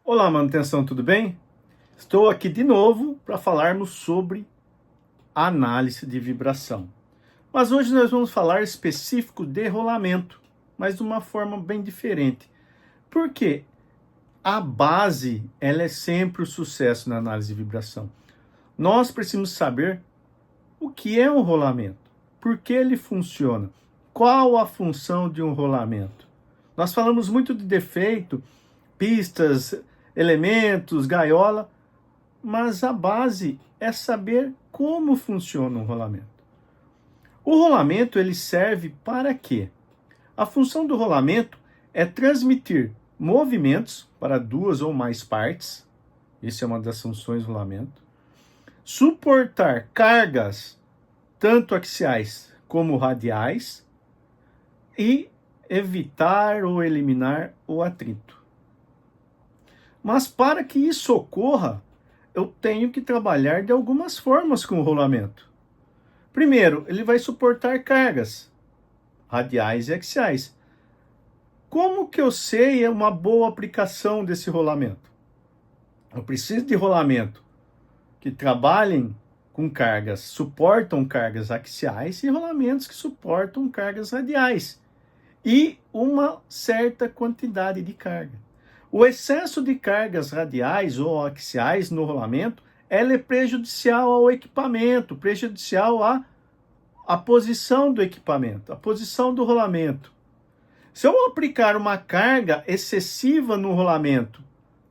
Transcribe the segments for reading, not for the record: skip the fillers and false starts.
Olá, manutenção, tudo bem? Estou aqui de novo para falarmos sobre análise de vibração. Mas hoje nós vamos falar específico de rolamento, mas de uma forma bem diferente. Porque a base, ela é sempre o sucesso na análise de vibração. Nós precisamos saber o que é um rolamento, por que ele funciona, qual a função de um rolamento. Nós falamos muito de defeito, pistas, elementos, gaiola, mas a base é saber como funciona um rolamento. O rolamento ele serve para quê? A função do rolamento é transmitir movimentos para duas ou mais partes, isso é uma das funções do rolamento, suportar cargas tanto axiais como radiais e evitar ou eliminar o atrito. Mas para que isso ocorra, eu tenho que trabalhar de algumas formas com o rolamento. Primeiro, ele vai suportar cargas radiais e axiais. Como que eu sei uma boa aplicação desse rolamento? Eu preciso de rolamento que trabalhem com cargas, suportam cargas axiais e rolamentos que suportam cargas radiais e uma certa quantidade de carga. O excesso de cargas radiais ou axiais no rolamento, ela é prejudicial ao equipamento, prejudicial à posição do equipamento, à posição do rolamento. Se eu aplicar uma carga excessiva no rolamento,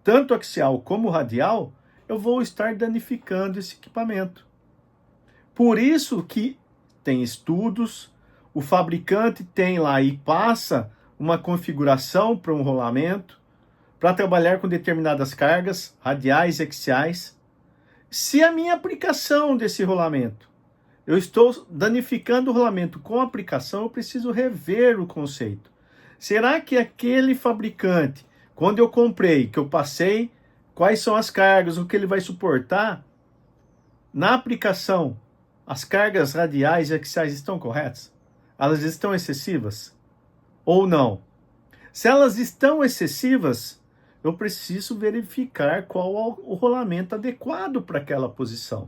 tanto axial como radial, eu vou estar danificando esse equipamento. Por isso que tem estudos, o fabricante tem lá e passa uma configuração para um rolamento, para trabalhar com determinadas cargas radiais e axiais. Se a minha aplicação desse rolamento, eu estou danificando o rolamento com a aplicação, eu preciso rever o conceito. Será que aquele fabricante, quando eu comprei, que eu passei, quais são as cargas, o que ele vai suportar, na aplicação, as cargas radiais e axiais estão corretas? Elas estão excessivas? Ou não? Se elas estão excessivas, eu preciso verificar qual o rolamento adequado para aquela posição.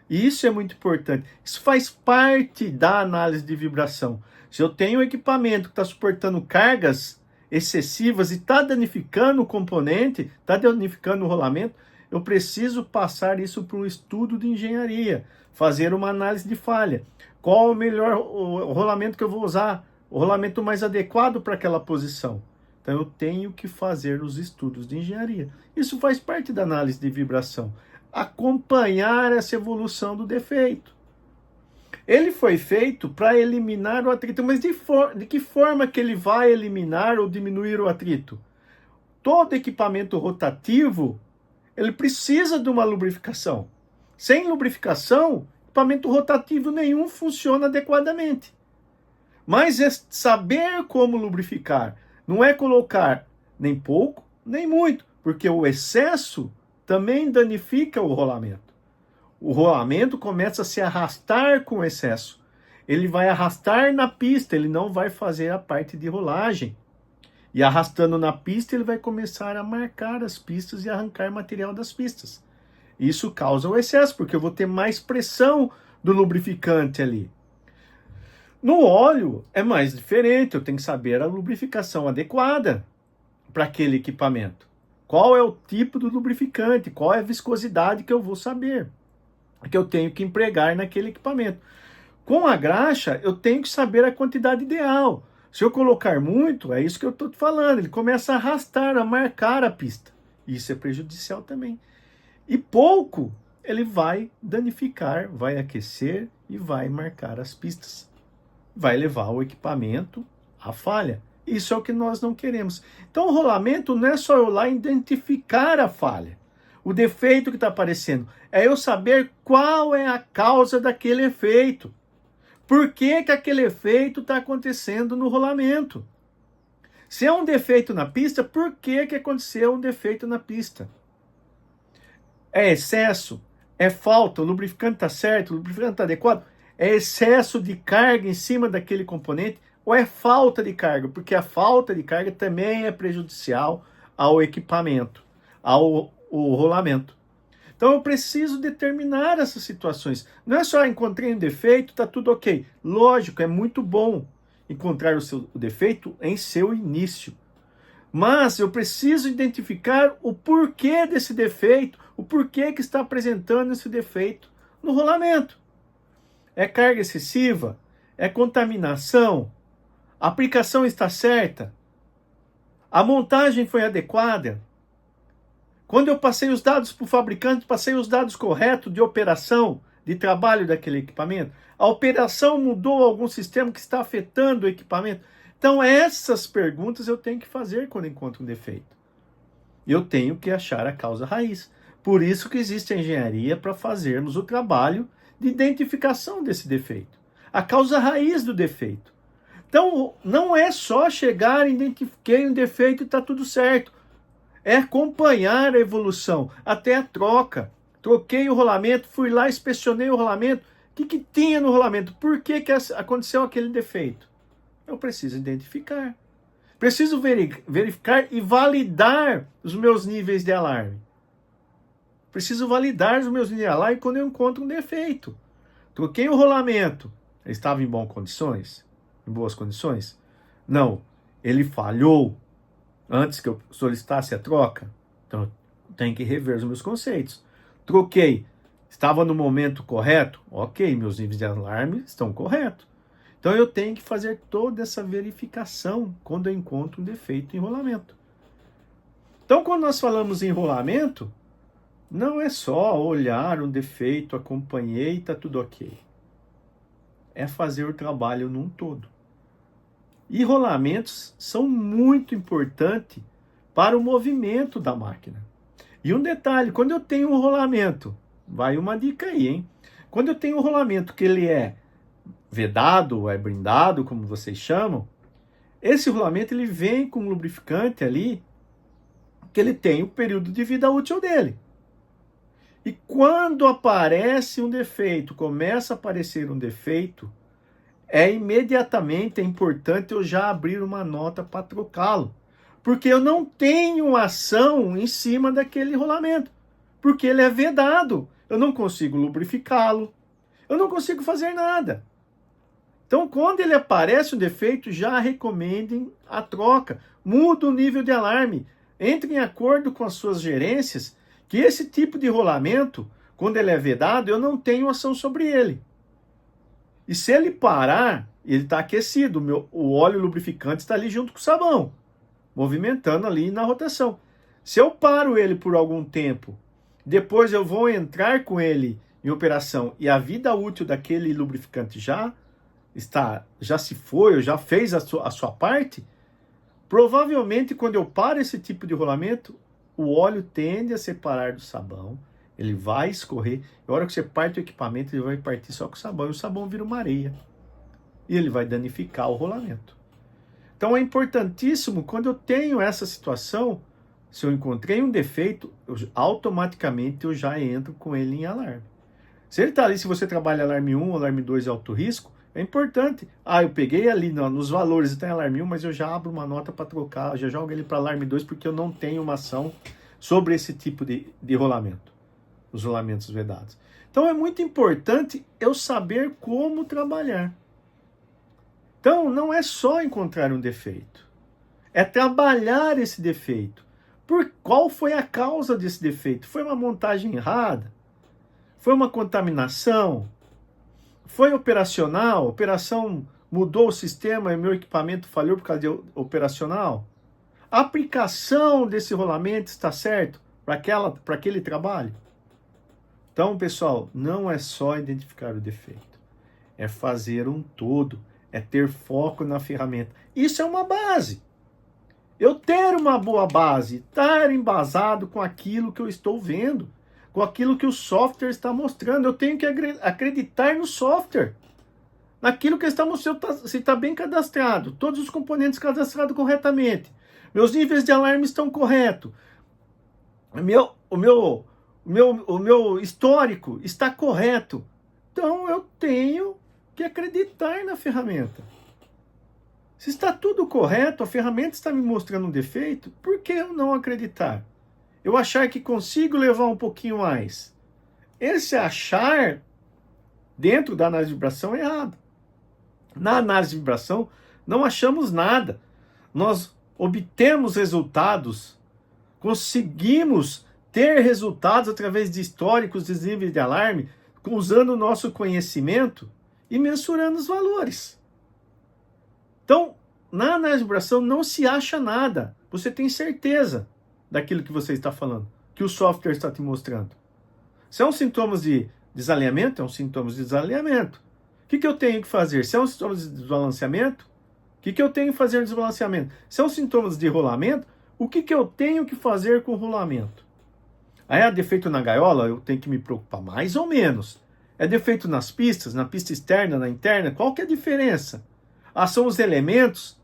E isso é muito importante. Isso faz parte da análise de vibração. Se eu tenho um equipamento que está suportando cargas excessivas e está danificando o componente, está danificando o rolamento, eu preciso passar isso para um estudo de engenharia, fazer uma análise de falha. Qual o melhor o rolamento que eu vou usar? O rolamento mais adequado para aquela posição. Então eu tenho que fazer os estudos de engenharia. Isso faz parte da análise de vibração. Acompanhar essa evolução do defeito. Ele foi feito para eliminar o atrito, mas de que forma que ele vai eliminar ou diminuir o atrito? Todo equipamento rotativo, ele precisa de uma lubrificação. Sem lubrificação, equipamento rotativo nenhum funciona adequadamente. Mas é saber como lubrificar. Não é colocar nem pouco, nem muito, porque o excesso também danifica o rolamento. O rolamento começa a se arrastar com excesso. Ele vai arrastar na pista, ele não vai fazer a parte de rolagem. E arrastando na pista, ele vai começar a marcar as pistas e arrancar material das pistas. Isso causa o excesso, porque eu vou ter mais pressão do lubrificante ali. No óleo é mais diferente, eu tenho que saber a lubrificação adequada para aquele equipamento. Qual é o tipo do lubrificante, qual é a viscosidade que eu vou saber, que eu tenho que empregar naquele equipamento. Com a graxa, eu tenho que saber a quantidade ideal. Se eu colocar muito, é isso que eu estou falando, ele começa a arrastar, a marcar a pista. Isso é prejudicial também. E pouco, ele vai danificar, vai aquecer e vai marcar as pistas. Vai levar o equipamento à falha. Isso é o que nós não queremos. Então, o rolamento não é só eu lá identificar a falha, o defeito que está aparecendo. É eu saber qual é a causa daquele efeito. Por que que aquele efeito está acontecendo no rolamento? Se é um defeito na pista, por que que aconteceu um defeito na pista? É excesso? É falta? O lubrificante está certo? O lubrificante está adequado? É excesso de carga em cima daquele componente ou é falta de carga? Porque a falta de carga também é prejudicial ao equipamento. ao o rolamento. Então eu preciso determinar essas situações. Não é só encontrei um defeito, está tudo ok. Lógico, é muito bom encontrar o defeito em seu início. Mas eu preciso identificar o porquê desse defeito, o porquê que está apresentando esse defeito no rolamento. É carga excessiva? É contaminação? A aplicação está certa? A montagem foi adequada? Quando eu passei os dados para o fabricante, passei os dados corretos de operação, de trabalho daquele equipamento? A operação mudou algum sistema que está afetando o equipamento? Então, essas perguntas eu tenho que fazer quando encontro um defeito. Eu tenho que achar a causa raiz. Por isso que existe a engenharia para fazermos o trabalho de identificação desse defeito. A causa raiz do defeito. Então, não é só chegar, identifiquei um defeito e está tudo certo. É acompanhar a evolução, até a troca. Troquei o rolamento, fui lá, inspecionei o rolamento. O que tinha no rolamento? Por que aconteceu aquele defeito? Eu preciso identificar. Preciso verificar e validar os meus níveis de alarme. Preciso validar os meus níveis de alarme quando eu encontro um defeito. Troquei o rolamento. Ele estava em boas condições? Em boas condições? Não. Ele falhou antes que eu solicitasse a troca? Então, eu tenho que rever os meus conceitos. Troquei. Estava no momento correto? Ok, meus níveis de alarme estão corretos. Então, eu tenho que fazer toda essa verificação quando eu encontro um defeito em rolamento. Então, quando nós falamos em rolamento, não é só olhar um defeito, acompanhei e está tudo ok. É fazer o trabalho num todo. E rolamentos são muito importantes para o movimento da máquina. E um detalhe, quando eu tenho um rolamento, vai uma dica aí, hein? Quando eu tenho um rolamento que ele é vedado, é blindado, como vocês chamam, esse rolamento ele vem com um lubrificante ali, que ele tem o período de vida útil dele. E quando aparece um defeito, começa a aparecer um defeito, imediatamente importante eu já abrir uma nota para trocá-lo. Porque eu não tenho ação em cima daquele rolamento. Porque ele é vedado. Eu não consigo lubrificá-lo. Eu não consigo fazer nada. Então, quando ele aparece um defeito, já recomendem a troca. Muda o nível de alarme. Entre em acordo com as suas gerências que esse tipo de rolamento, quando ele é vedado, eu não tenho ação sobre ele. E se ele parar, ele está aquecido, o óleo lubrificante está ali junto com o sabão, movimentando ali na rotação. Se eu paro ele por algum tempo, depois eu vou entrar com ele em operação e a vida útil daquele lubrificante já se foi, ou já fez a sua parte, provavelmente quando eu paro esse tipo de rolamento, o óleo tende a separar do sabão, ele vai escorrer, e a hora que você parte o equipamento, ele vai partir só com o sabão, e o sabão vira uma areia. E ele vai danificar o rolamento. Então é importantíssimo, quando eu tenho essa situação, se eu encontrei um defeito, automaticamente eu já entro com ele em alarme. Se ele está ali, se você trabalha alarme 1, alarme 2 é alto risco, é importante. Eu peguei ali nos valores, está em alarme 1, mas eu já abro uma nota para trocar, já jogo ele para alarme 2, porque eu não tenho uma ação sobre esse tipo de rolamento, os rolamentos vedados. Então é muito importante eu saber como trabalhar. Então não é só encontrar um defeito, é trabalhar esse defeito. Qual foi a causa desse defeito? Foi uma montagem errada? Foi uma contaminação? Foi operacional? A operação mudou o sistema e meu equipamento falhou por causa de operacional? A aplicação desse rolamento está certo para aquele trabalho? Então, pessoal, não é só identificar o defeito. É fazer um todo. É ter foco na ferramenta. Isso é uma base. Eu ter uma boa base, estar embasado com aquilo que eu estou vendo, com aquilo que o software está mostrando. Eu tenho que acreditar no software, naquilo que ele está mostrando, se está bem cadastrado, todos os componentes cadastrados corretamente, meus níveis de alarme estão corretos, o meu histórico está correto. Então eu tenho que acreditar na ferramenta. Se está tudo correto, a ferramenta está me mostrando um defeito, por que eu não acreditar? eu achar que consigo levar um pouquinho mais. Esse achar dentro da análise de vibração é errado. Na análise de vibração, não achamos nada. Nós obtemos resultados, conseguimos ter resultados através de históricos de níveis de alarme, usando o nosso conhecimento e mensurando os valores. Então, na análise de vibração não se acha nada. Você tem certeza daquilo que você está falando, que o software está te mostrando. Se é um sintomas de desalinhamento, é um sintoma de desalinhamento. O que eu tenho que fazer? Se é um sintoma de desbalanceamento, o que eu tenho que fazer no desbalanceamento? Se é um sintomas de rolamento, o que eu tenho que fazer com o rolamento? Aí é defeito na gaiola, eu tenho que me preocupar mais ou menos. É defeito nas pistas, na pista externa, na interna, qual que é a diferença? São os elementos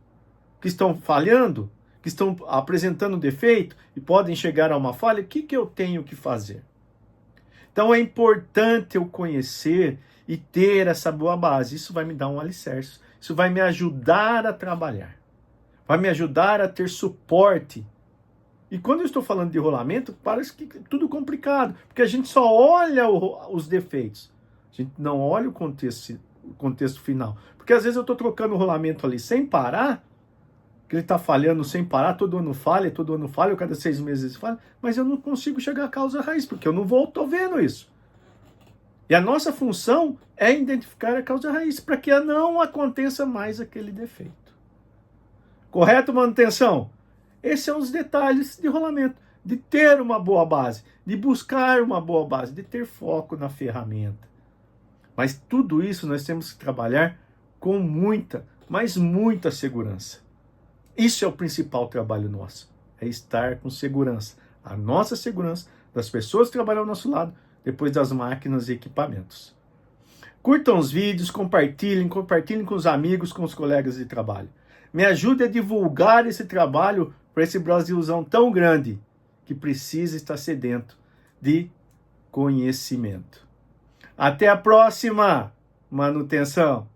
que estão falhando, que estão apresentando defeito e podem chegar a uma falha, o que eu tenho que fazer? Então é importante eu conhecer e ter essa boa base. Isso vai me dar um alicerce. Isso vai me ajudar a trabalhar. Vai me ajudar a ter suporte. E quando eu estou falando de rolamento, parece que é tudo complicado. Porque a gente só olha os defeitos. A gente não olha o contexto final. Porque às vezes eu estou trocando o rolamento ali sem parar, que ele está falhando sem parar, todo ano falha, ou cada 6 meses falha, mas eu não consigo chegar à causa raiz, porque eu não estou vendo isso. E a nossa função é identificar a causa raiz, para que não aconteça mais aquele defeito. Correto, manutenção? Esses são os detalhes de rolamento, de ter uma boa base, de buscar uma boa base, de ter foco na ferramenta. Mas tudo isso nós temos que trabalhar com muita, mas muita segurança. Isso é o principal trabalho nosso, é estar com segurança. A nossa segurança, das pessoas que trabalham ao nosso lado, depois das máquinas e equipamentos. Curtam os vídeos, compartilhem com os amigos, com os colegas de trabalho. Me ajude a divulgar esse trabalho para esse Brasilzão tão grande que precisa estar sedento de conhecimento. Até a próxima, manutenção!